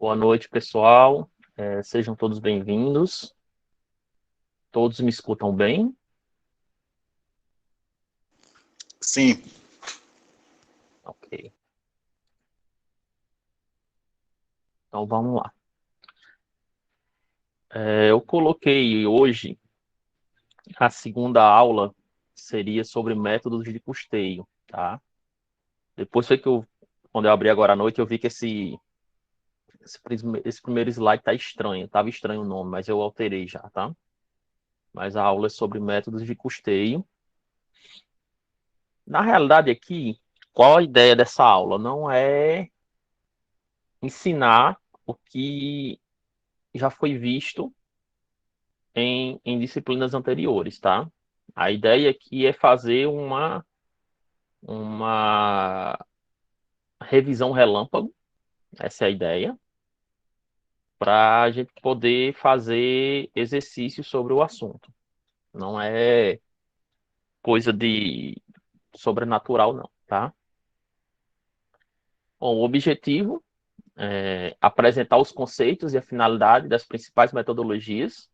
Boa noite, pessoal. Sejam todos bem-vindos. Todos me escutam bem? Sim, Ok. Então vamos lá. Eu coloquei hoje a segunda aula seria sobre métodos de custeio, tá? Depois foi que quando eu abri agora à noite, eu vi que esse primeiro slide tá estranho. Tava estranho o nome, mas eu alterei já, tá? Mas a aula é sobre métodos de custeio. Na realidade aqui, qual a ideia dessa aula? Não é ensinar o que já foi visto em disciplinas anteriores, tá? A ideia aqui é fazer uma revisão relâmpago, essa é a ideia, para a gente poder fazer exercícios sobre o assunto. Não é coisa de sobrenatural, não, tá? Bom, o objetivo é apresentar os conceitos e a finalidade das principais metodologias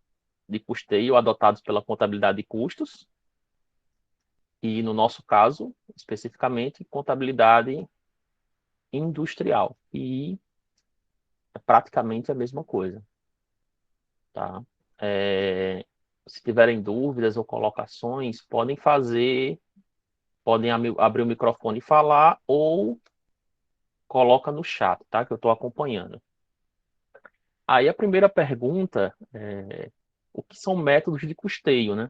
de custeio adotados pela contabilidade de custos, e no nosso caso, especificamente, contabilidade industrial, e é praticamente a mesma coisa, tá? Se tiverem dúvidas ou colocações, podem abrir o microfone e falar, ou coloca no chat, tá? Que eu estou acompanhando. Aí a primeira pergunta é: o que são métodos de custeio, né?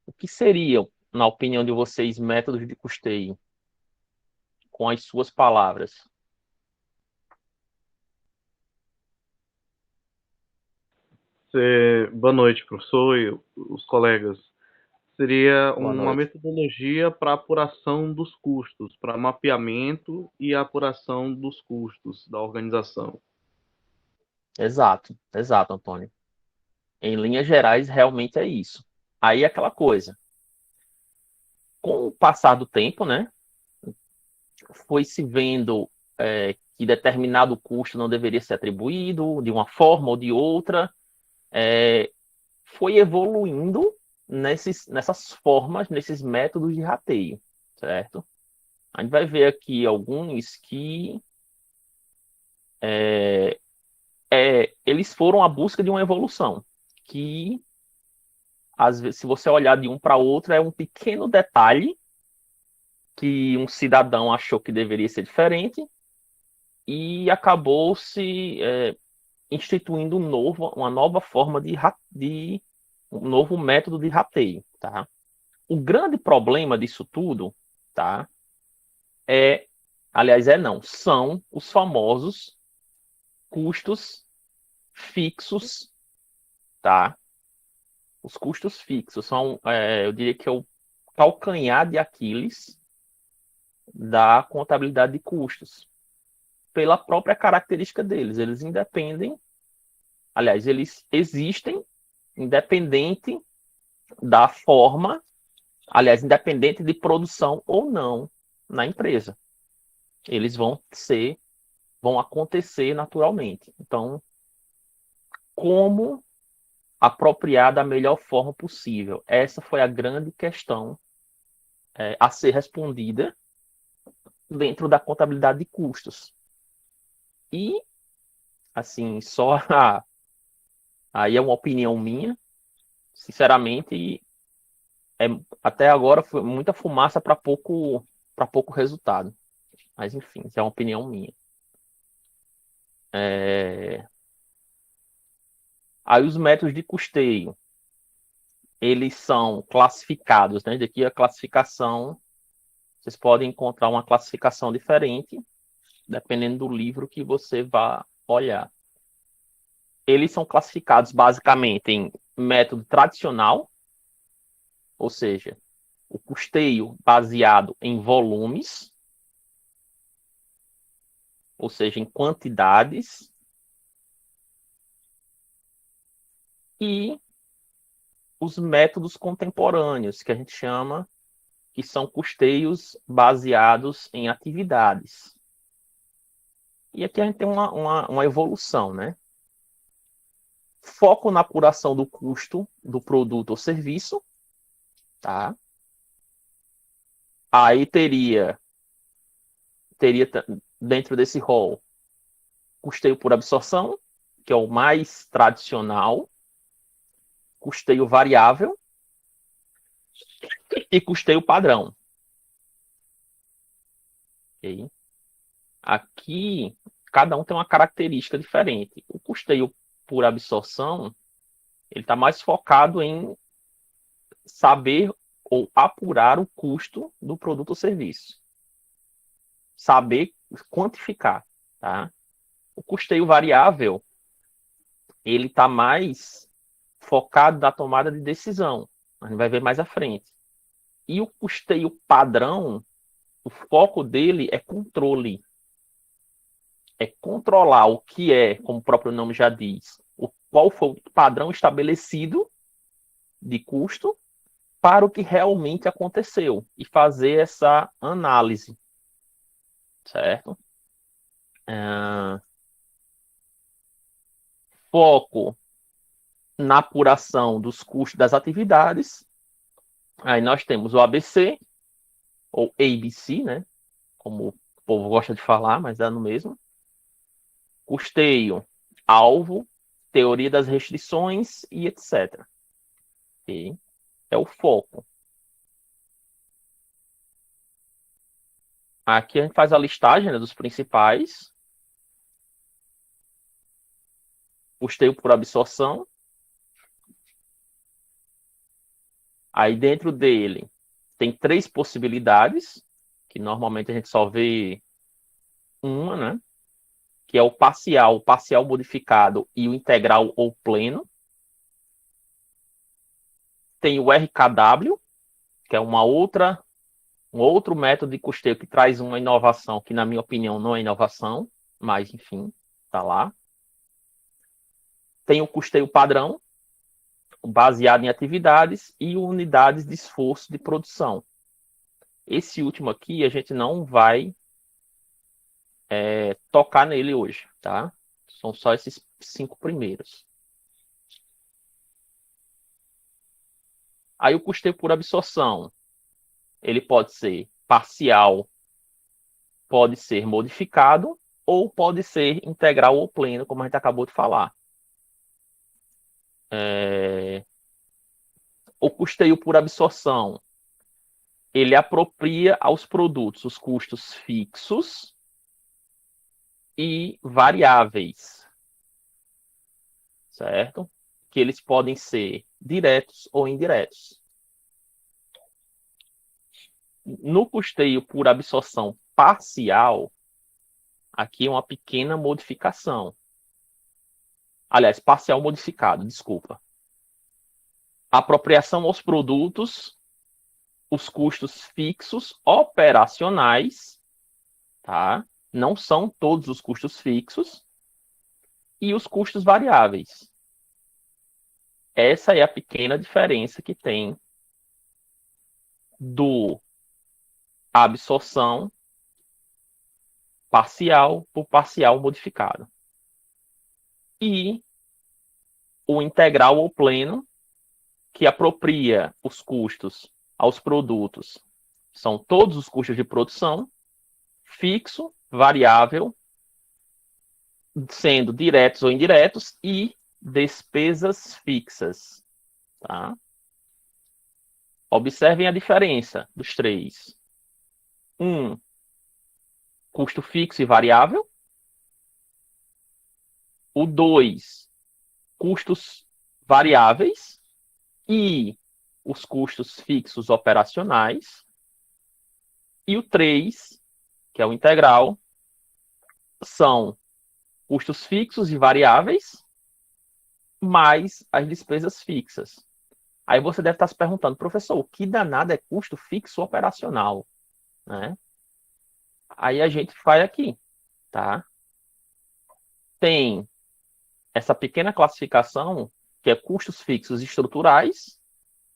O que seriam, na opinião de vocês, métodos de custeio, com as suas palavras? Boa noite, professor e os colegas. Seria Boa uma noite. metodologia para apuração dos custos, para mapeamento e apuração dos custos da organização. Exato, exato, Antônio. Em linhas gerais, realmente é isso. Aí é aquela coisa. Com o passar do tempo, né, foi se vendo que determinado custo não deveria ser atribuído de uma forma ou de outra, foi evoluindo nessas formas, nesses métodos de rateio, certo? A gente vai ver aqui alguns que eles foram à busca de uma evolução, que às vezes, se você olhar de um para outro, é um pequeno detalhe que um cidadão achou que deveria ser diferente e acabou se instituindo uma nova forma de um novo método de rateio, tá? O grande problema disso tudo, tá? É, aliás, não, são os famosos custos fixos, tá? Os custos fixos são, eu diria que é o calcanhar de Aquiles da contabilidade de custos, pela própria característica deles. Eles independem, aliás, eles existem independente da forma, aliás, independente de produção ou não na empresa. Eles vão acontecer naturalmente. Então, como apropriar da melhor forma possível? Essa foi a grande questão a ser respondida dentro da contabilidade de custos. E, assim, aí é uma opinião minha, sinceramente, é, até agora foi muita fumaça para pouco resultado. Mas, enfim, isso é uma opinião minha. É... Aí os métodos de custeio, eles são classificados, né? Daqui a classificação, vocês podem encontrar uma classificação diferente, dependendo do livro que você vá olhar. Eles são classificados basicamente em método tradicional, ou seja, o custeio baseado em volumes, ou seja, em quantidades, e os métodos contemporâneos, que a gente chama, que são custeios baseados em atividades. E aqui a gente tem uma evolução, né? Foco na apuração do custo do produto ou serviço, tá? Aí teria dentro desse rol custeio por absorção, que é o mais tradicional, custeio variável e custeio padrão. Okay? Aqui, cada um tem uma característica diferente. O custeio por absorção, ele está mais focado em saber ou apurar o custo do produto ou serviço. Saber quantificar, tá? O custeio variável, ele está mais focado na tomada de decisão. A gente vai ver mais à frente. E o custeio padrão, o foco dele é controle. É controlar o que é, como o próprio nome já diz, qual foi o padrão estabelecido de custo para o que realmente aconteceu e fazer essa análise, certo? Foco na apuração dos custos das atividades. Aí nós temos o ABC, ou ABC, né? Como o povo gosta de falar, mas dá no mesmo. Custeio, alvo, teoria das restrições e etc. Okay? É o foco. Aqui a gente faz a listagem, né, dos principais. Custeio por absorção. Aí dentro dele tem 3 possibilidades, que normalmente a gente só vê uma, né? Que é o parcial modificado e o integral ou pleno. Tem o RKW, que é um outro método de custeio que traz uma inovação, que na minha opinião não é inovação, mas enfim, está lá. Tem o custeio padrão, baseado em atividades e unidades de esforço de produção. Esse último aqui a gente não vai tocar nele hoje, tá? São só esses 5 primeiros. Aí o custeio por absorção, ele pode ser parcial, pode ser modificado ou pode ser integral ou pleno, como a gente acabou de falar. O custeio por absorção, ele apropria aos produtos os custos fixos e variáveis, certo? Que eles podem ser diretos ou indiretos. No custeio por absorção parcial, aqui é uma pequena modificação. Aliás, parcial modificado, desculpa. Apropriação aos produtos, os custos fixos operacionais, tá? Não são todos os custos fixos, e os custos variáveis. Essa é a pequena diferença que tem do absorção parcial por parcial modificado. E o integral ou pleno, que apropria os custos aos produtos. São todos os custos de produção, fixo, variável, sendo diretos ou indiretos, e despesas fixas. Tá? Observem a diferença dos 3. Custo fixo e variável. O 2, custos variáveis e os custos fixos operacionais. E o 3, que é o integral, são custos fixos e variáveis mais as despesas fixas. Aí você deve estar se perguntando, professor, o que danado é custo fixo operacional? Né? Aí a gente faz aqui, tá? Tem essa pequena classificação, que é custos fixos estruturais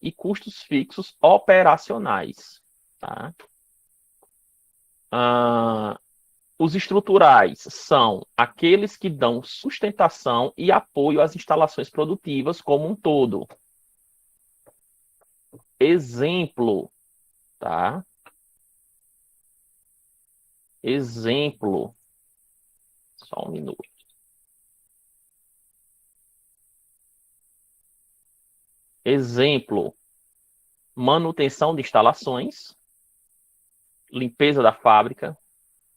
e custos fixos operacionais. Tá? Os estruturais são aqueles que dão sustentação e apoio às instalações produtivas como um todo. Exemplo, tá? Exemplo. Só um minuto. Exemplo. Manutenção de instalações, limpeza da fábrica,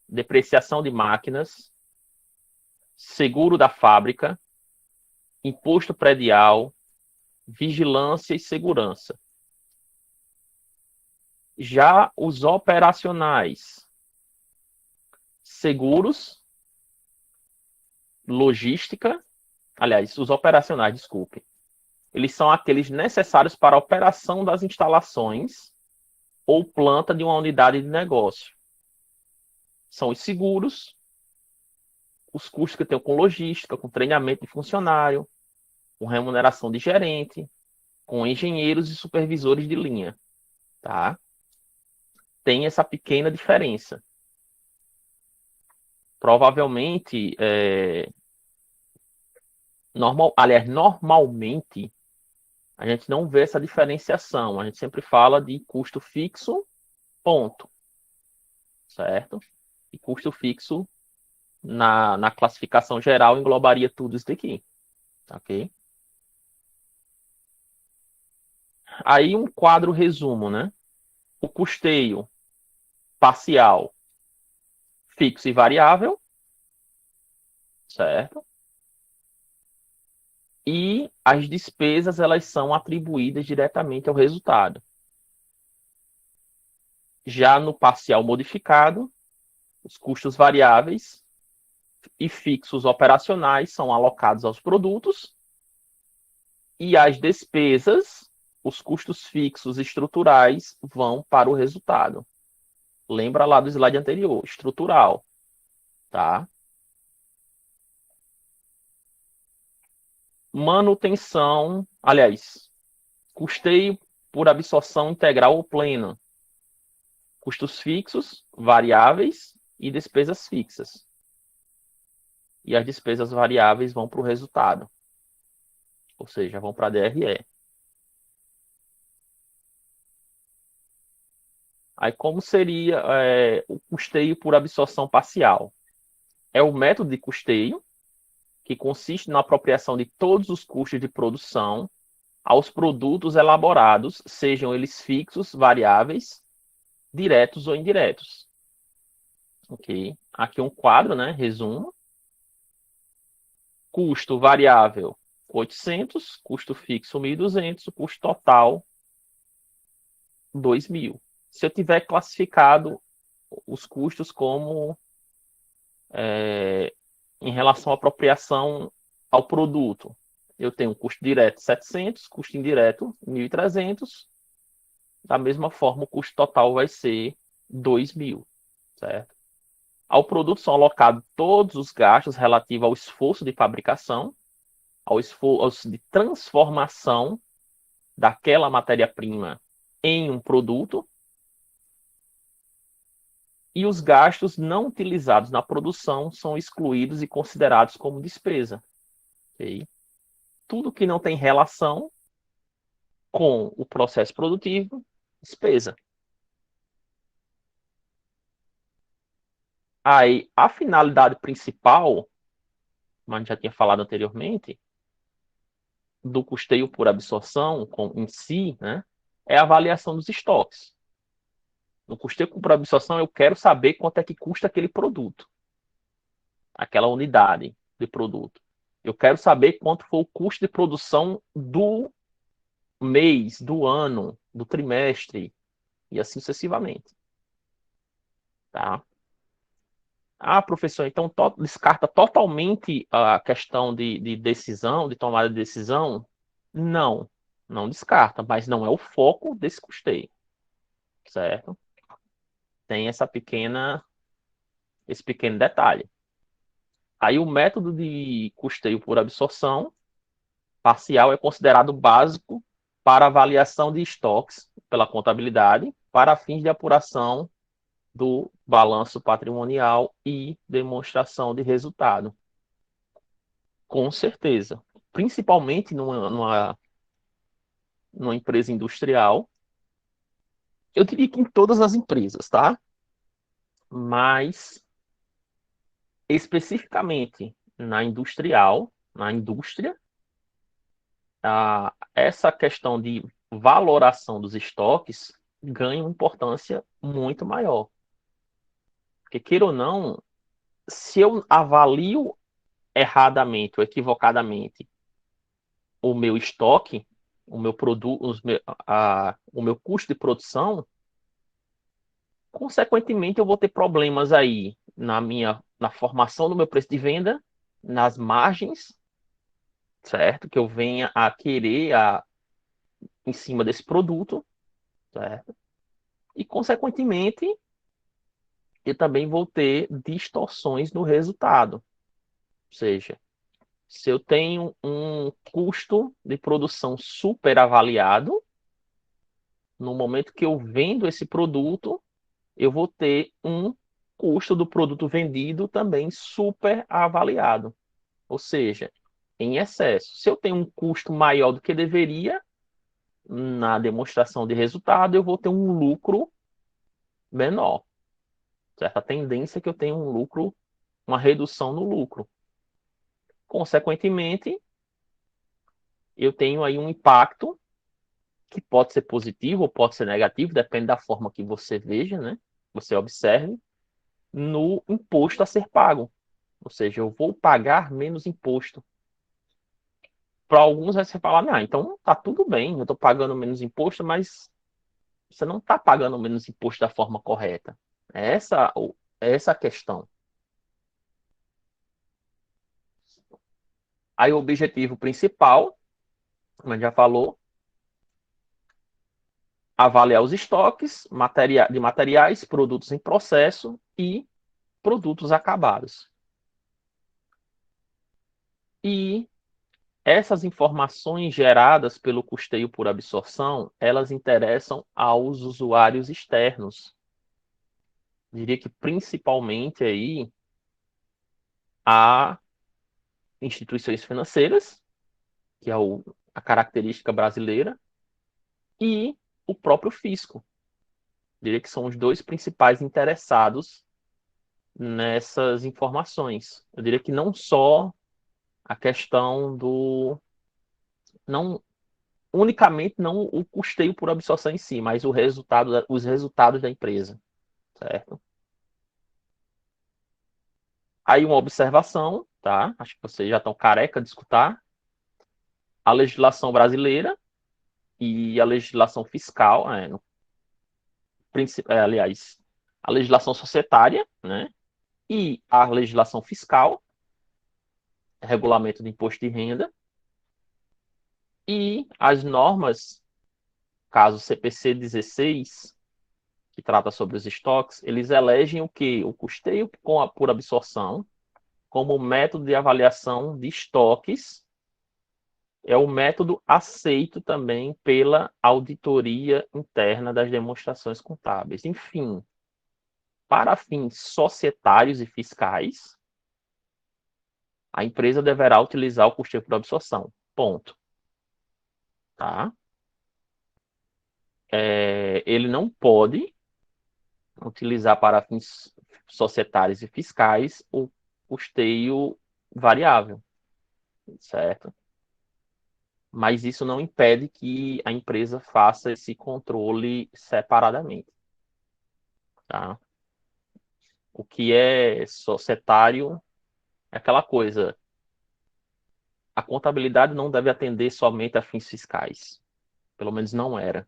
depreciação de máquinas, seguro da fábrica, imposto predial, vigilância e segurança. Já os operacionais, seguros, logística, aliás, os operacionais, desculpe, eles são aqueles necessários para a operação das instalações ou planta de uma unidade de negócio. São os seguros, os custos que tem com logística, com treinamento de funcionário, com remuneração de gerente, com engenheiros e supervisores de linha, tá? Tem essa pequena diferença. Provavelmente, normalmente, a gente não vê essa diferenciação. A gente sempre fala de custo fixo, ponto. Certo? E custo fixo, na classificação geral, englobaria tudo isso daqui. Ok? Aí um quadro resumo, né? O custeio parcial, fixo e variável, certo? E as despesas, elas são atribuídas diretamente ao resultado. Já no parcial modificado, os custos variáveis e fixos operacionais são alocados aos produtos e as despesas, os custos fixos estruturais, vão para o resultado. Lembra lá do slide anterior, estrutural, tá? Manutenção, aliás, custeio por absorção integral ou plena. Custos fixos, variáveis e despesas fixas. E as despesas variáveis vão para o resultado. Ou seja, vão para a DRE. Aí, como seria o custeio por absorção parcial? É o método de custeio, que consiste na apropriação de todos os custos de produção aos produtos elaborados, sejam eles fixos, variáveis, diretos ou indiretos. Ok? Aqui um quadro, né? Resumo. Custo variável 800, custo fixo 1.200, custo total 2.000. Se eu tiver classificado os custos como em relação à apropriação ao produto, eu tenho custo direto 700, custo indireto 1.300. Da mesma forma, o custo total vai ser 2.000, certo? Ao produto são alocados todos os gastos relativos ao esforço de fabricação, ao esforço de transformação daquela matéria-prima em um produto, e os gastos não utilizados na produção são excluídos e considerados como despesa. Okay? Tudo que não tem relação com o processo produtivo, despesa. Aí, a finalidade principal, como a gente já tinha falado anteriormente, do custeio por absorção em si, né, é a avaliação dos estoques. No custeio por absorção, eu quero saber quanto é que custa aquele produto, aquela unidade de produto. Eu quero saber quanto foi o custo de produção do mês, do ano, do trimestre, e assim sucessivamente. Tá? Ah, professor, então descarta totalmente a questão de decisão, de tomada de decisão? Não, não descarta, mas não é o foco desse custeio, certo? Tem esse pequeno detalhe. Aí o método de custeio por absorção parcial é considerado básico para avaliação de estoques pela contabilidade para fins de apuração balanço patrimonial e demonstração de resultado. Com certeza. Principalmente numa empresa industrial. Eu diria que em todas as empresas, tá? Mas especificamente na indústria, essa questão de valoração dos estoques ganha uma importância muito maior. Porque, queira ou não, se eu avalio erradamente ou equivocadamente o meu estoque, o meu produto, o meu custo de produção, consequentemente eu vou ter problemas aí na formação do meu preço de venda, nas margens, certo? Que eu venha a querer em cima desse produto, certo? E, consequentemente, eu também vou ter distorções no resultado. Ou seja, se eu tenho um custo de produção super avaliado, no momento que eu vendo esse produto, eu vou ter um custo do produto vendido também super avaliado. Ou seja, em excesso. Se eu tenho um custo maior do que deveria, na demonstração de resultado, eu vou ter um lucro menor. Certa tendência é que eu tenha um lucro, uma redução no lucro. Consequentemente, eu tenho aí um impacto que pode ser positivo ou pode ser negativo, depende da forma que você veja, né? Você observe, no imposto a ser pago. Ou seja, eu vou pagar menos imposto. Para alguns vai ser falar, não, então tá tudo bem, eu estou pagando menos imposto, mas você não está pagando menos imposto da forma correta. É essa a questão. Aí o objetivo principal, como a gente já falou, avaliar os estoques de materiais, produtos em processo e produtos acabados. E essas informações geradas pelo custeio por absorção, elas interessam aos usuários externos. Diria que principalmente aí a instituições financeiras, que é a característica brasileira, e o próprio fisco. Diria que são os dois principais interessados nessas informações. Eu diria que não só a questão não unicamente não o custeio por absorção em si, mas os resultados da empresa, certo? Aí uma observação, tá? Acho que vocês já estão careca de escutar. A legislação brasileira e a legislação fiscal, aliás, a legislação societária, né? E a legislação fiscal, regulamento de imposto de renda, e as normas, caso CPC 16, que trata sobre os estoques, eles elegem o quê? O custeio por absorção como método de avaliação de estoques, é o método aceito também pela auditoria interna das demonstrações contábeis. Enfim, para fins societários e fiscais, a empresa deverá utilizar o custeio por absorção. Ponto. Tá? Ele não pode utilizar para fins societários e fiscais o custeio variável, certo? Mas isso não impede que a empresa faça esse controle separadamente, tá? O que é societário é aquela coisa, a contabilidade não deve atender somente a fins fiscais, pelo menos não era,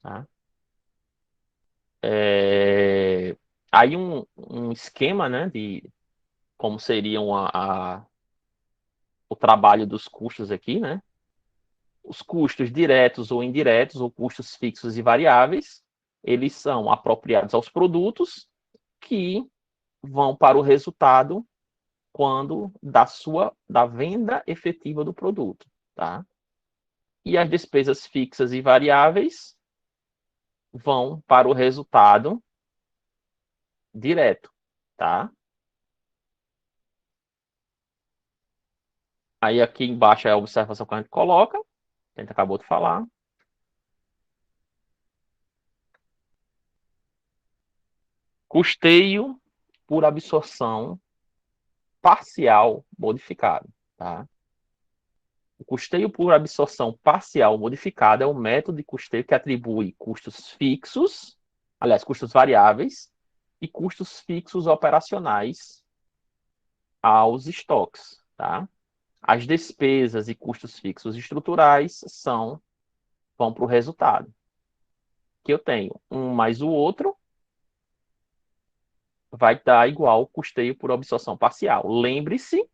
tá? Aí um esquema, né, de como seriam o trabalho dos custos aqui, né? Os custos diretos ou indiretos, ou custos fixos e variáveis, eles são apropriados aos produtos que vão para o resultado quando da venda efetiva do produto, tá? E as despesas fixas e variáveis vão para o resultado direto, tá? Aí aqui embaixo é a observação que a gente coloca, que a gente acabou de falar. Custeio por absorção parcial modificado, tá? O custeio por absorção parcial modificada é um método de custeio que atribui custos fixos, aliás, custos variáveis, e custos fixos operacionais aos estoques, tá? As despesas e custos fixos estruturais vão para o resultado. Que eu tenho um mais o outro vai dar igual custeio por absorção parcial. Lembre-se,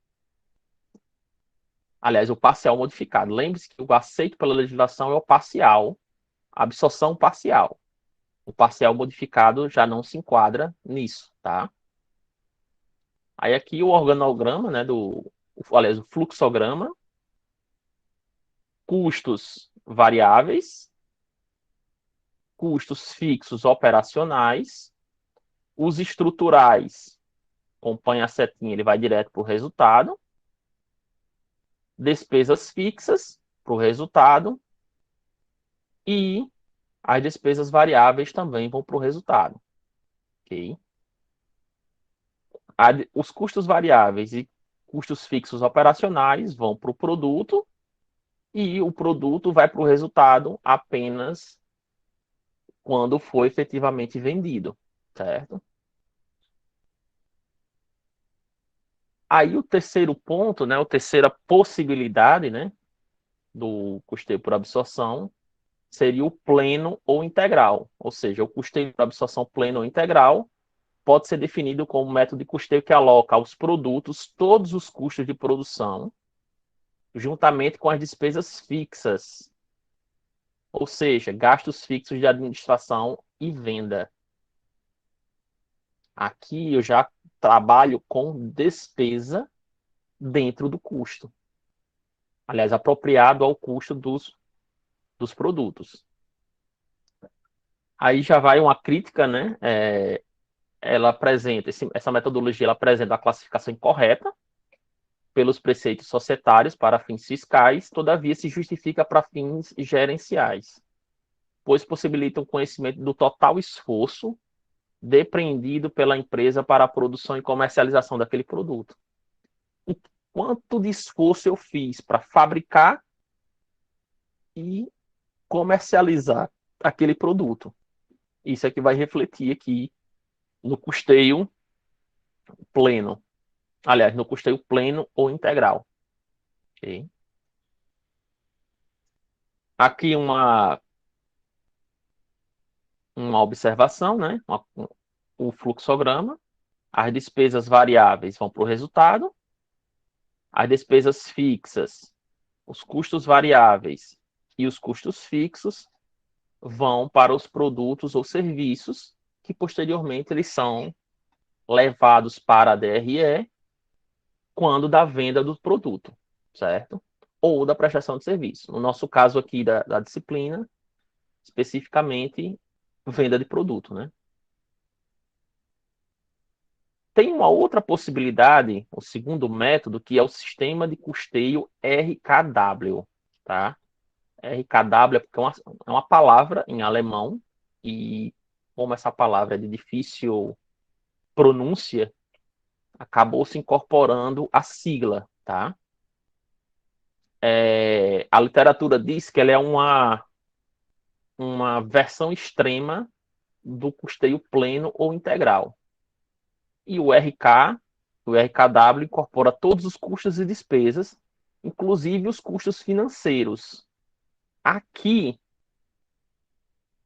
aliás, o parcial modificado. Lembre-se que o aceito pela legislação é o parcial, absorção parcial. O parcial modificado já não se enquadra nisso, tá? Aí aqui o organograma, né, aliás, o fluxograma, custos variáveis, custos fixos operacionais, os estruturais, acompanha a setinha, ele vai direto para o resultado, despesas fixas para o resultado e as despesas variáveis também vão para o resultado, ok? Os custos variáveis e custos fixos operacionais vão para o produto e o produto vai para o resultado apenas quando for efetivamente vendido, certo? Aí o terceiro ponto, né, a terceira possibilidade, né, do custeio por absorção seria o pleno ou integral, ou seja, o custeio por absorção pleno ou integral pode ser definido como um método de custeio que aloca aos produtos todos os custos de produção, juntamente com as despesas fixas, ou seja, gastos fixos de administração e venda. Aqui eu já trabalho com despesa dentro do custo. Aliás, apropriado ao custo dos produtos. Aí já vai uma crítica, né? Ela apresenta, essa metodologia ela apresenta a classificação incorreta pelos preceitos societários para fins fiscais, todavia se justifica para fins gerenciais, pois possibilita o conhecimento do total esforço depreendido pela empresa para a produção e comercialização daquele produto. O quanto de esforço eu fiz para fabricar e comercializar aquele produto. Isso é que vai refletir aqui no custeio pleno. Aliás, no custeio pleno ou integral. Okay? Aqui uma observação, né? O fluxograma. As despesas variáveis vão para o resultado. As despesas fixas, os custos variáveis e os custos fixos vão para os produtos ou serviços que posteriormente eles são levados para a DRE quando da venda do produto, certo? Ou da prestação de serviço. No nosso caso aqui da disciplina, especificamente venda de produto, né? Tem uma outra possibilidade, o segundo método, que é o sistema de custeio RKW, tá? RKW é porque é uma palavra em alemão e como essa palavra é de difícil pronúncia, acabou se incorporando a sigla, tá? A literatura diz que ela é uma versão extrema do custeio pleno ou integral. E o RKW, incorpora todos os custos e despesas, inclusive os custos financeiros. Aqui,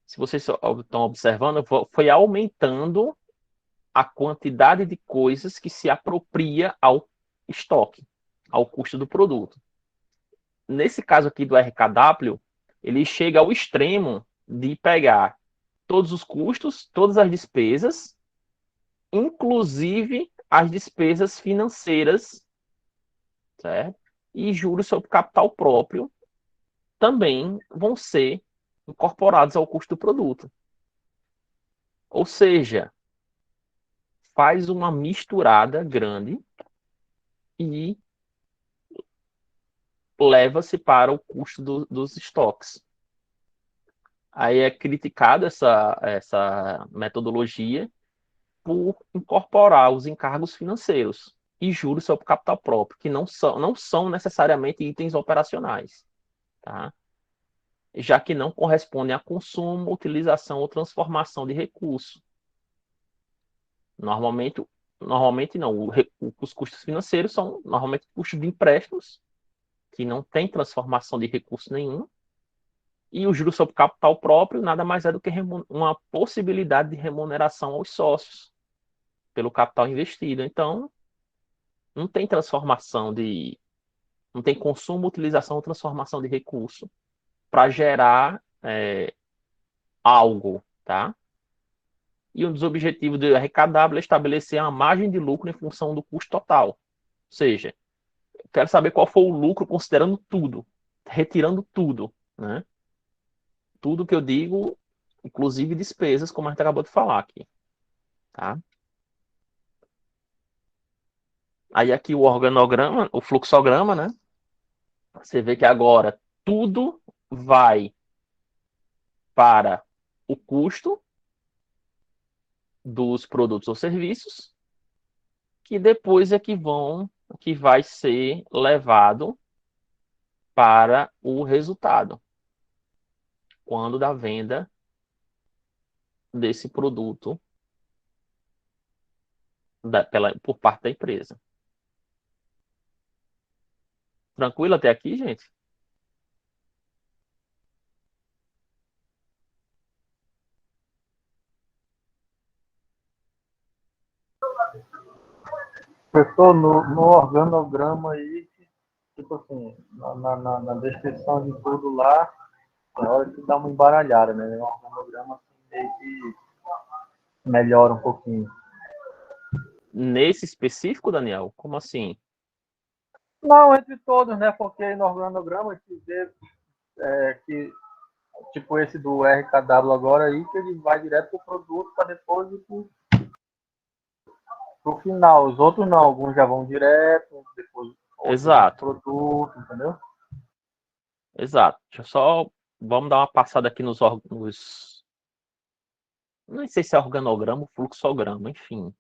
se vocês estão observando, foi aumentando a quantidade de coisas que se apropria ao estoque, ao custo do produto. Nesse caso aqui do RKW, ele chega ao extremo de pegar todos os custos, todas as despesas, inclusive as despesas financeiras, certo? E juros sobre capital próprio também vão ser incorporados ao custo do produto. Ou seja, faz uma misturada grande e leva-se para o custo dos estoques. Aí é criticada essa metodologia por incorporar os encargos financeiros e juros sobre capital próprio, que não são necessariamente itens operacionais, tá? Já que não correspondem a consumo, utilização ou transformação de recurso. Normalmente não. Os custos financeiros são normalmente custos de empréstimos, que não tem transformação de recurso nenhum, e o juros sobre capital próprio nada mais é do que uma possibilidade de remuneração aos sócios pelo capital investido. Então, não tem não tem consumo, utilização ou transformação de recurso para gerar algo, tá? E um dos objetivos do arrecadable é estabelecer a margem de lucro em função do custo total. Ou seja, eu quero saber qual foi o lucro considerando tudo, retirando tudo, né? Tudo que eu digo, inclusive despesas, como a gente acabou de falar aqui, tá? Aí aqui o organograma, o fluxograma, né? Você vê que agora tudo vai para o custo dos produtos ou serviços, que depois é que vai ser levado para o resultado, quando da venda desse produto por parte da empresa. Tranquilo até aqui, gente? Professor, no organograma aí, tipo assim, na descrição de tudo lá, na hora que dá uma embaralhada, né? O organograma assim, meio que melhora um pouquinho. Nesse específico, Daniel? Como assim? Não, entre todos, né? Porque no organograma que vê que, tipo esse do RKW agora aí, que ele vai direto pro produto para depois ir pro final. Os outros não, alguns já vão direto, depois outros vão pro produto, entendeu? Exato. Vamos dar uma passada aqui nos não sei se é organograma ou fluxograma, enfim.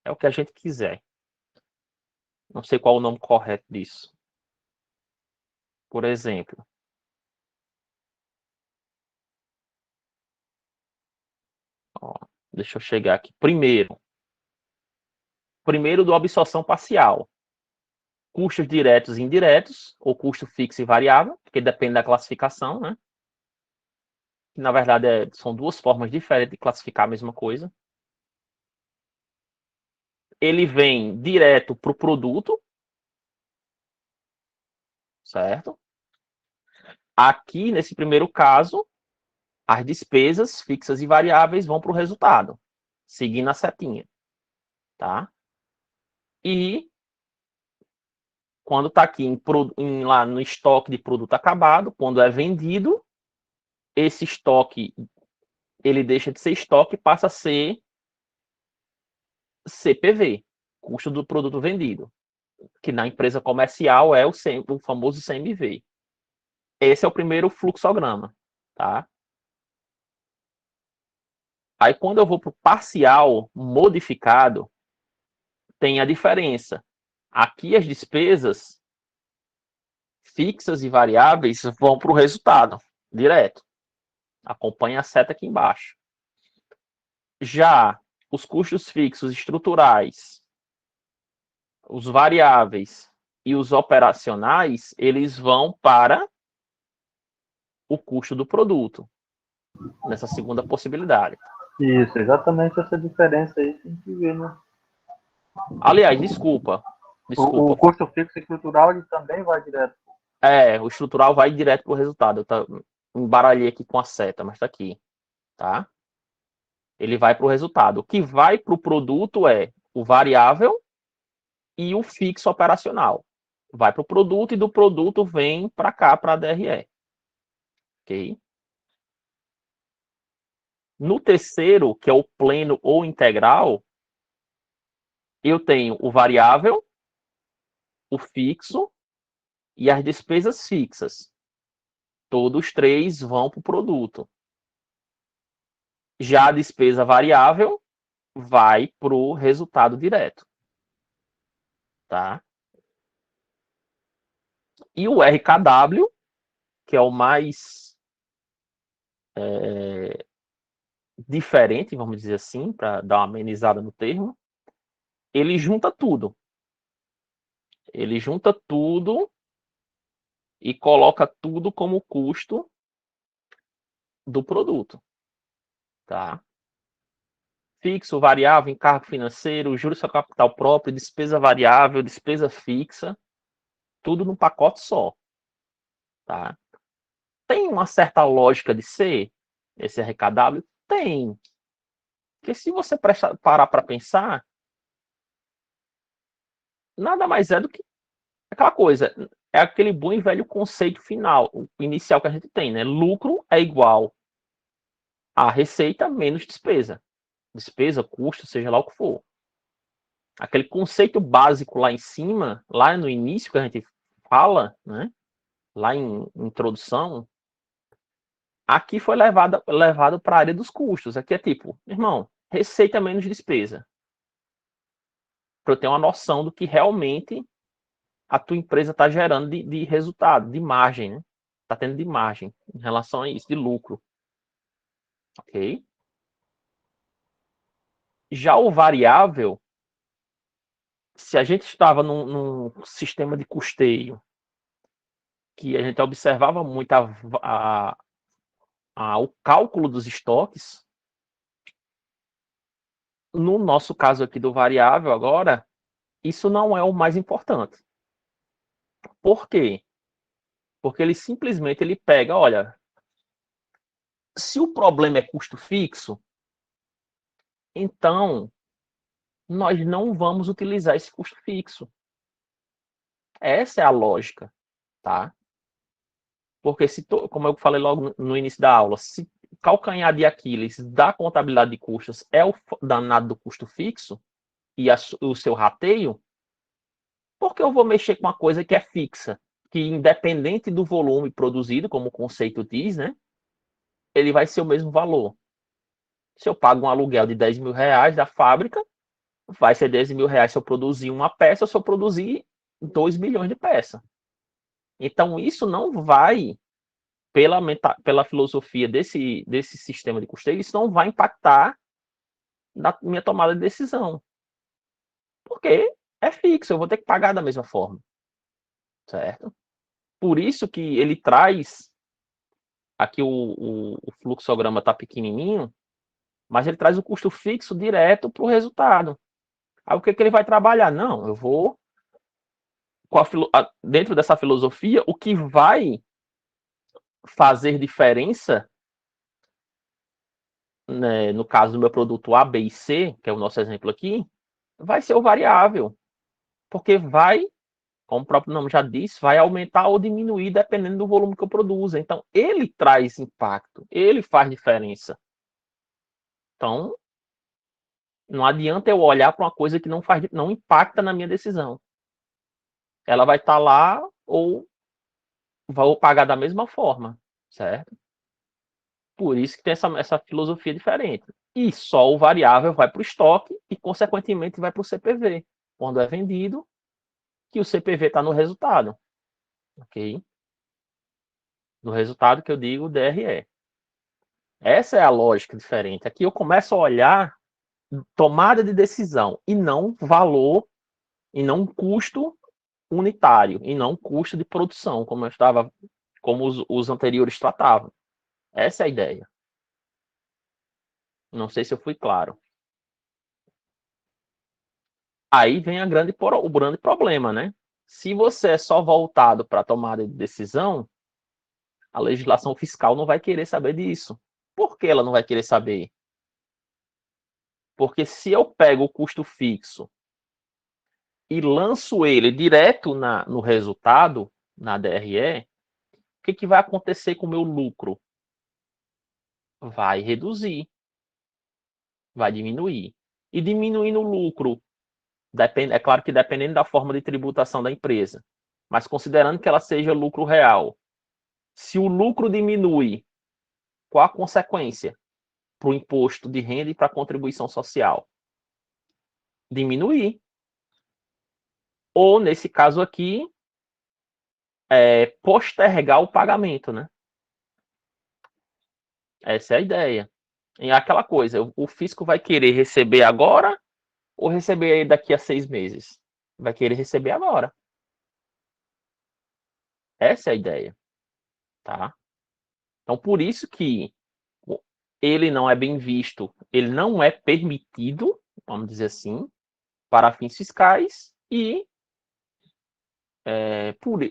É o que a gente quiser. Não sei qual o nome correto disso. Por exemplo, ó, deixa eu chegar aqui. Primeiro do absorção parcial. Custos diretos e indiretos, ou custo fixo e variável, porque depende da classificação, né? Na verdade, são duas formas diferentes de classificar a mesma coisa. Ele vem direto para o produto, certo? Aqui, nesse primeiro caso, as despesas fixas e variáveis vão para o resultado, seguindo a setinha, tá? E quando está aqui lá no estoque de produto acabado, quando é vendido, esse estoque ele deixa de ser estoque e passa a ser CPV, custo do produto vendido, que na empresa comercial é o famoso CMV. Esse é o primeiro fluxograma, tá? Aí quando eu vou para o parcial modificado, tem a diferença. Aqui as despesas fixas e variáveis vão para o resultado, direto. Acompanha a seta aqui embaixo. Já os custos fixos estruturais, os variáveis e os operacionais, eles vão para o custo do produto, nessa segunda possibilidade. Isso, exatamente essa diferença aí tem que ver, né? Aliás, desculpa. O custo fixo estrutural ele também vai direto. O estrutural vai direto para o resultado. Eu embaralhei aqui com a seta, mas está aqui. Tá? Ele vai para o resultado. O que vai para o produto é o variável e o fixo operacional. Vai para o produto e do produto vem para cá, para a DRE. Ok? No terceiro, que é o pleno ou integral, eu tenho o variável, o fixo e as despesas fixas. Todos três vão para o produto. Já a despesa variável vai para o resultado direto. Tá? E o RKW, que é o mais diferente, vamos dizer assim, para dar uma amenizada no termo, ele junta tudo. Ele junta tudo e coloca tudo como custo do produto. Tá? Fixo, variável, encargo financeiro, juros sobre capital próprio, despesa variável, despesa fixa, tudo num pacote só. Tá? Tem uma certa lógica de ser esse RKW? Tem. Porque se você parar para pensar, nada mais é do que aquela coisa. É aquele bom e velho conceito final, inicial que a gente tem, né? Lucro é igual a receita menos despesa. Despesa, custo, seja lá o que for. Aquele conceito básico lá em cima, lá no início que a gente fala, né? Lá em introdução, aqui foi levado para a área dos custos. Aqui é tipo, irmão, receita menos despesa. Para eu ter uma noção do que realmente a tua empresa está gerando de resultado, de margem, né? Está tendo de margem em relação a isso, de lucro. Ok? Já o variável, se a gente estava num sistema de custeio que a gente observava muito o cálculo dos estoques, no nosso caso aqui do variável agora, isso não é o mais importante. Por quê? Porque ele simplesmente pega, olha, se o problema é custo fixo, então nós não vamos utilizar esse custo fixo. Essa é a lógica, tá? Porque como eu falei logo no início da aula, se o calcanhar de Aquiles da contabilidade de custos é o danado do custo fixo e o seu rateio, por que eu vou mexer com uma coisa que é fixa? Que independente do volume produzido, como o conceito diz, né? Ele vai ser o mesmo valor. Se eu pago um aluguel de 10 mil reais da fábrica, vai ser 10 mil reais se eu produzir uma peça, se eu produzir 2 milhões de peças. Então, isso não vai, pela filosofia desse sistema de custeio, isso não vai impactar na minha tomada de decisão. Porque é fixo, eu vou ter que pagar da mesma forma. Certo? Por isso que ele traz, aqui o fluxograma está pequenininho, mas ele traz o custo fixo direto para o resultado. Aí o que ele vai trabalhar? Não, eu vou, dentro dessa filosofia, o que vai fazer diferença, né, no caso do meu produto A, B e C, que é o nosso exemplo aqui, vai ser o variável. Porque vai, como o próprio nome já diz, vai aumentar ou diminuir dependendo do volume que eu produzo. Então, ele traz impacto, ele faz diferença. Então, não adianta eu olhar para uma coisa que não impacta na minha decisão. Ela vai estar lá ou vou pagar da mesma forma, certo? Por isso que tem essa filosofia diferente. E só o variável vai para o estoque e, consequentemente, vai para o CPV. Quando é vendido, que o CPV está no resultado. Ok? No resultado que eu digo, DRE. Essa é a lógica diferente. Aqui eu começo a olhar tomada de decisão e não valor, e não custo unitário, e não custo de produção, como os anteriores tratavam. Essa é a ideia. Não sei se eu fui claro. Aí vem o grande problema, né? Se você é só voltado para a tomada de decisão, a legislação fiscal não vai querer saber disso. Por que ela não vai querer saber? Porque se eu pego o custo fixo e lanço ele direto no resultado, na DRE, o que vai acontecer com o meu lucro? Vai reduzir, vai diminuir. E diminuindo o lucro É claro que dependendo da forma de tributação da empresa, mas considerando que ela seja lucro real, se o lucro diminui, qual a consequência para o imposto de renda e para a contribuição social? Diminuir. Ou, nesse caso aqui, postergar o pagamento, né? Essa é a ideia. E é aquela coisa, o fisco vai querer receber agora ou receber daqui a 6 meses? Vai querer receber agora. Essa é a ideia, tá? Então, por isso que ele não é bem visto, ele não é permitido, vamos dizer assim, para fins fiscais e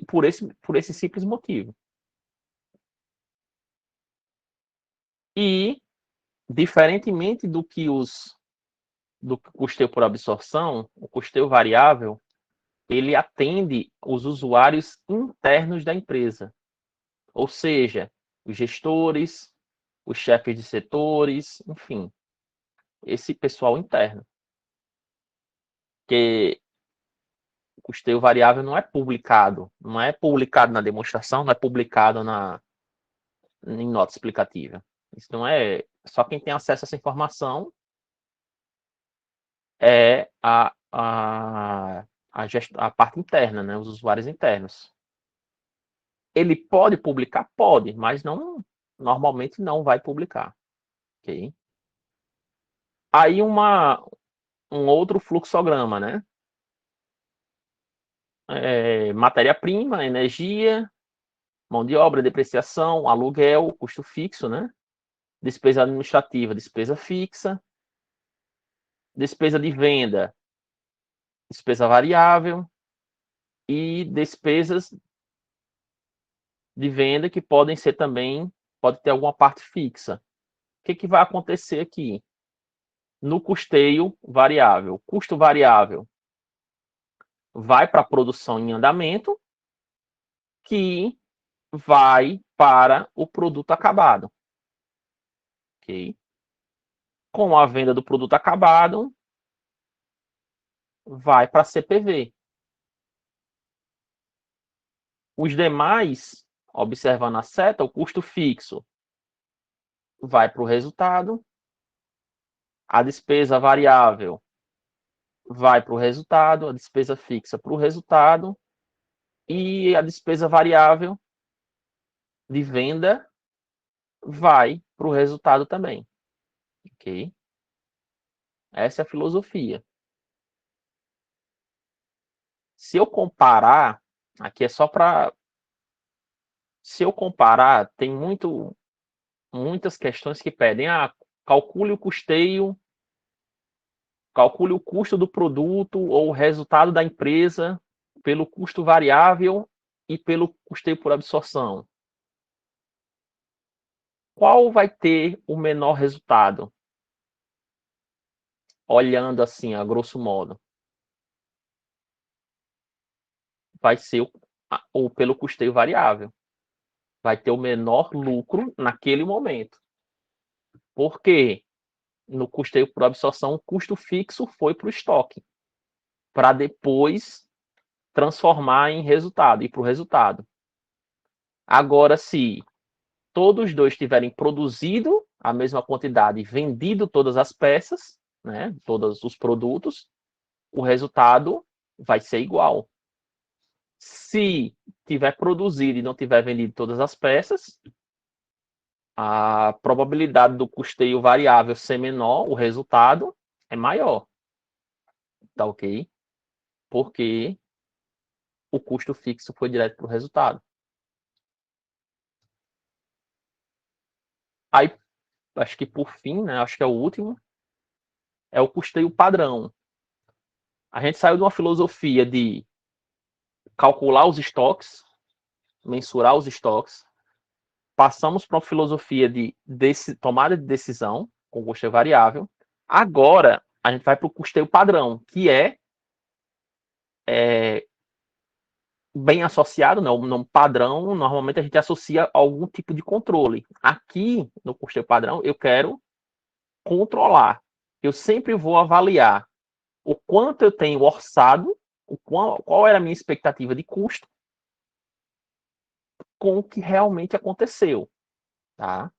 por esse simples motivo. E, diferentemente do custeio por absorção, o custeio variável, ele atende os usuários internos da empresa, ou seja, os gestores, os chefes de setores, enfim, esse pessoal interno. Porque o custeio variável não é publicado na demonstração, não é publicado em nota explicativa. Isso não é. Só quem tem acesso a essa informação é a parte interna, né? Os usuários internos. Ele pode publicar? Pode, mas normalmente não vai publicar. Okay? Aí um outro fluxograma, né? Matéria-prima, energia, mão de obra, depreciação, aluguel, custo fixo, né? Despesa administrativa, despesa fixa, despesa de venda, despesa variável e despesas de venda que podem ser também, pode ter alguma parte fixa. O que vai acontecer aqui? No custeio variável. O custo variável vai para a produção em andamento, que vai para o produto acabado. Ok? Com a venda do produto acabado, vai para a CPV. Os demais, observando a seta, o custo fixo vai para o resultado, a despesa variável vai para o resultado, a despesa fixa para o resultado e a despesa variável de venda vai para o resultado também. Ok? Essa é a filosofia. Se eu comparar, aqui é só para... Se eu comparar, tem muitas questões que pedem, calcule o custeio, calcule o custo do produto ou o resultado da empresa pelo custo variável e pelo custeio por absorção. Qual vai ter o menor resultado? Olhando assim, a grosso modo. Vai ser ou pelo custeio variável. Vai ter o menor lucro naquele momento. Por quê? No custeio por absorção, o custo fixo foi para o estoque, para depois transformar em resultado, ir para o resultado. Agora, se todos os dois tiverem produzido a mesma quantidade e vendido todas as peças, né, todos os produtos, o resultado vai ser igual. Se tiver produzido e não tiver vendido todas as peças, a probabilidade do custeio variável ser menor, o resultado é maior. Tá ok? Porque o custo fixo foi direto para o resultado. Aí, acho que por fim, né, acho que é o último, é o custeio padrão. A gente saiu de uma filosofia de calcular os estoques, mensurar os estoques, passamos para uma filosofia de tomada de decisão com custeio variável. Agora, a gente vai para o custeio padrão, que é bem associado, né? O nome padrão, normalmente a gente associa a algum tipo de controle. Aqui, no custeio padrão, eu quero controlar. Eu sempre vou avaliar o quanto eu tenho orçado, qual era a minha expectativa de custo com o que realmente aconteceu, tá?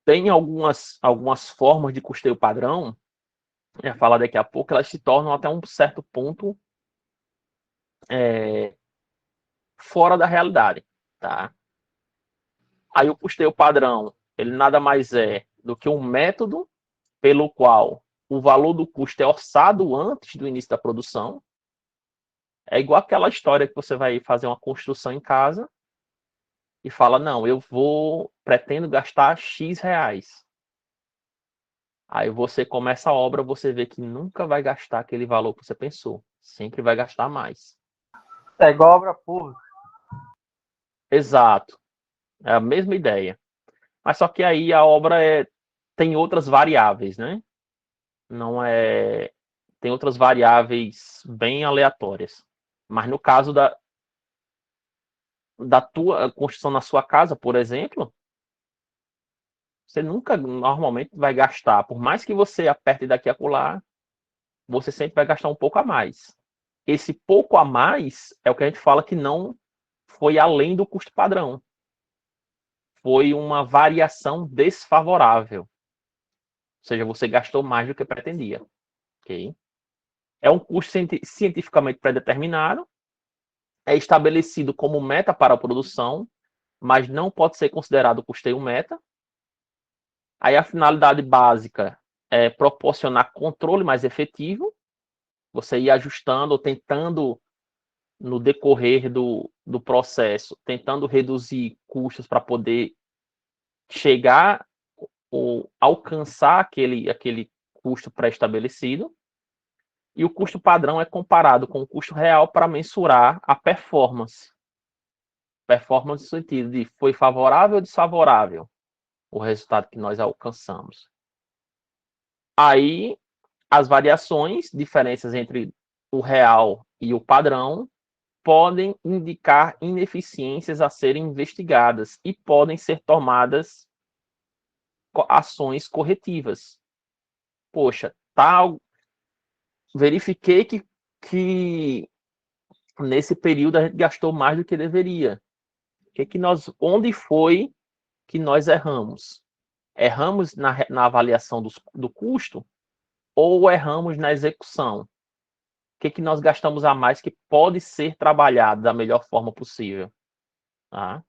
Tem algumas formas de custeio padrão, eu vou falar daqui a pouco, elas se tornam até um certo ponto fora da realidade, tá? Aí o custeio padrão, ele nada mais é do que um método pelo qual o valor do custo é orçado antes do início da produção. É igual aquela história que você vai fazer uma construção em casa e fala, não, pretendo gastar X reais. Aí você começa a obra, você vê que nunca vai gastar aquele valor que você pensou. Sempre vai gastar mais. É igual obra pública. Exato. É a mesma ideia. Mas só que aí a obra tem outras variáveis, né? Não é... Tem outras variáveis bem aleatórias. Mas no caso da tua construção na sua casa, por exemplo, você nunca normalmente vai gastar. Por mais que você aperte daqui a acolá, você sempre vai gastar um pouco a mais. Esse pouco a mais é o que a gente fala que não foi além do custo padrão. Foi uma variação desfavorável. Ou seja, você gastou mais do que pretendia. Okay? É um custo cientificamente pré-determinado, é estabelecido como meta para a produção, mas não pode ser considerado custeio meta. Aí a finalidade básica é proporcionar controle mais efetivo, você ir ajustando ou tentando, no decorrer do processo, tentando reduzir custos para poder chegar ou alcançar aquele custo pré-estabelecido. E o custo padrão é comparado com o custo real para mensurar a performance. Performance no sentido de foi favorável ou desfavorável o resultado que nós alcançamos. Aí, as variações, diferenças entre o real e o padrão, podem indicar ineficiências a serem investigadas e podem ser tomadas ações corretivas. Poxa, verifiquei que nesse período a gente gastou mais do que deveria. Onde foi que nós erramos? Erramos na avaliação do custo ou erramos na execução? O que nós gastamos a mais que pode ser trabalhado da melhor forma possível? Tá?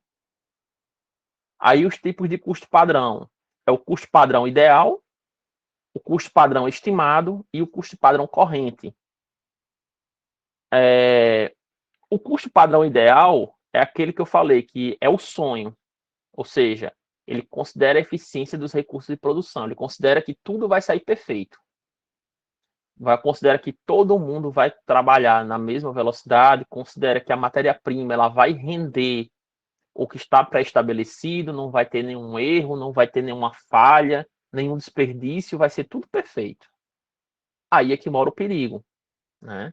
Aí os tipos de custo padrão. É o custo padrão ideal, o custo padrão estimado e o custo padrão corrente. O custo padrão ideal é aquele que eu falei, que é o sonho. Ou seja, ele considera a eficiência dos recursos de produção. Ele considera que tudo vai sair perfeito. Considera que todo mundo vai trabalhar na mesma velocidade, considera que a matéria-prima ela vai render o que está pré-estabelecido, não vai ter nenhum erro, não vai ter nenhuma falha, nenhum desperdício, vai ser tudo perfeito. Aí é que mora o perigo, né?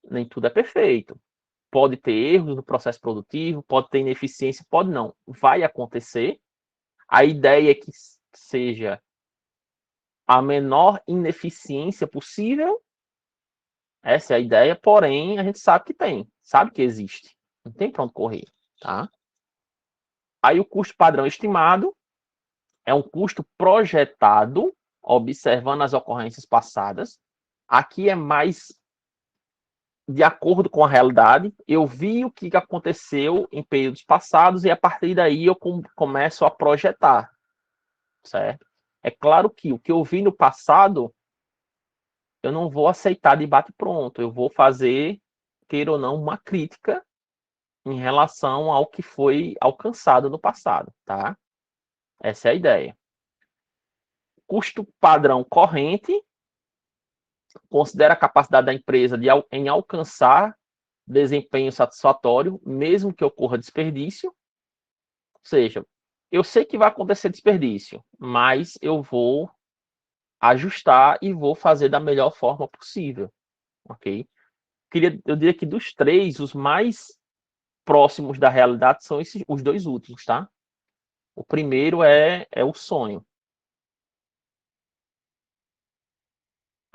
Nem tudo é perfeito. Pode ter erros no processo produtivo, pode ter ineficiência, pode não. Vai acontecer. A ideia é que seja a menor ineficiência possível. Essa é a ideia, porém, a gente sabe que tem, sabe que existe. Não tem para onde correr, tá? Aí o custo padrão estimado é um custo projetado, observando as ocorrências passadas. Aqui é mais de acordo com a realidade. Eu vi o que aconteceu em períodos passados e a partir daí eu começo a projetar, certo? É claro que o que eu vi no passado eu não vou aceitar de bate-pronto. Eu vou fazer, queira ou não, uma crítica em relação ao que foi alcançado no passado, tá? Essa é a ideia. Custo padrão corrente considera a capacidade da empresa em alcançar desempenho satisfatório, mesmo que ocorra desperdício. Ou seja, eu sei que vai acontecer desperdício, mas eu vou ajustar e vou fazer da melhor forma possível, ok? Eu diria que dos três, os mais próximos da realidade são os dois últimos, tá? O primeiro é o sonho.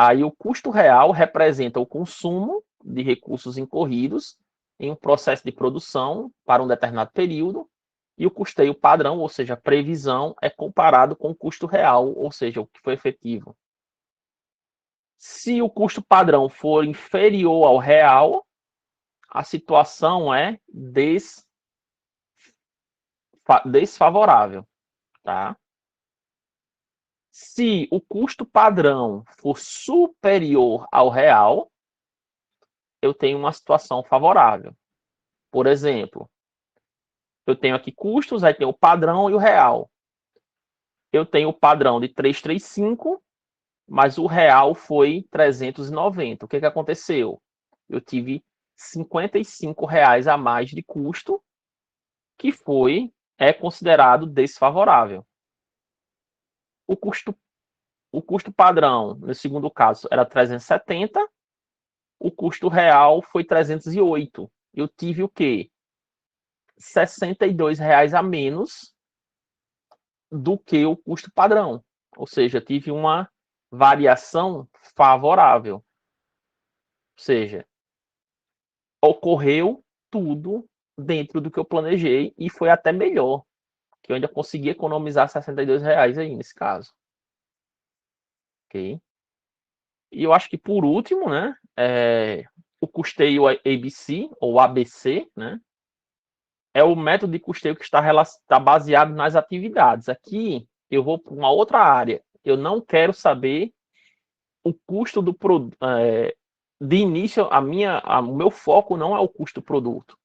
Aí o custo real representa o consumo de recursos incorridos em um processo de produção para um determinado período, e o custeio padrão, ou seja, a previsão, é comparado com o custo real, ou seja, o que foi efetivo. Se o custo padrão for inferior ao real, a situação é desfavorável, tá? Se o custo padrão for superior ao real, eu tenho uma situação favorável. Por exemplo, eu tenho aqui custos, aí tem o padrão e o real. Eu tenho o padrão de 335, mas o real foi 390. O que aconteceu? Eu tive R$ 55 a mais de custo, que é considerado desfavorável. O custo padrão, no segundo caso, era 370, o custo real foi 308. Eu tive o quê? R$ 62 a menos do que o custo padrão. Ou seja, tive uma variação favorável. Ou seja, ocorreu tudo dentro do que eu planejei e foi até melhor, que eu ainda consegui economizar R$ 62 aí nesse caso. Ok? E eu acho que por último, né, o custeio ABC ou ABC, né, é o método de custeio que está baseado nas atividades. Aqui eu vou para uma outra área. Eu não quero saber o custo do produto. De início, o meu foco não é o custo do produto.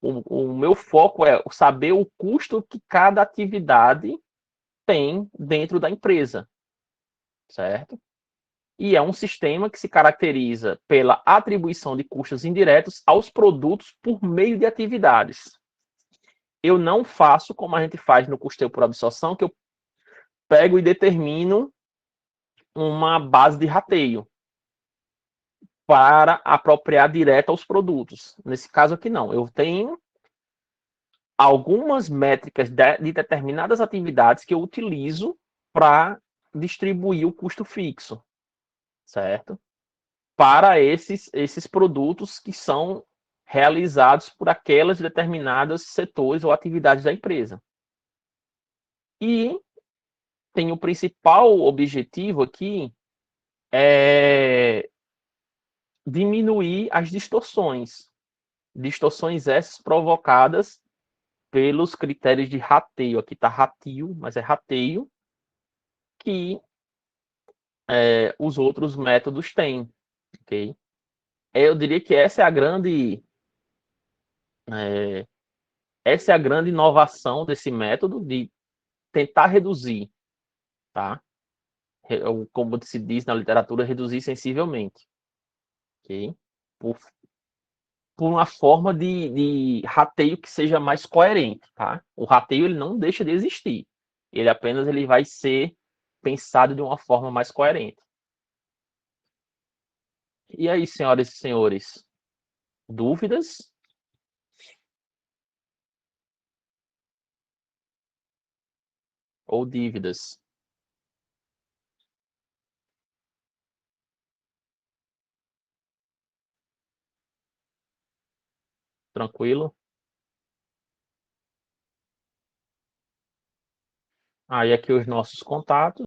O meu foco é saber o custo que cada atividade tem dentro da empresa, certo? E é um sistema que se caracteriza pela atribuição de custos indiretos aos produtos por meio de atividades. Eu não faço como a gente faz no custeio por absorção, que eu pego e determino uma base de rateio para apropriar direto aos produtos. Nesse caso aqui, não. Eu tenho algumas métricas de determinadas atividades que eu utilizo para distribuir o custo fixo, certo? Para esses produtos que são realizados por aquelas determinadas setores ou atividades da empresa. E tem o principal objetivo aqui é diminuir as distorções essas provocadas pelos critérios de rateio. Aqui está ratio, mas é rateio que os outros métodos têm, ok? Eu diria que essa é a grande inovação desse método de tentar reduzir, tá? Como se diz na literatura, reduzir sensivelmente, ok? Por uma forma de rateio que seja mais coerente, tá? O rateio ele não deixa de existir, ele vai ser pensado de uma forma mais coerente. E aí, senhoras e senhores, dúvidas? Ou dívidas? Tranquilo? Aí aqui os nossos contatos.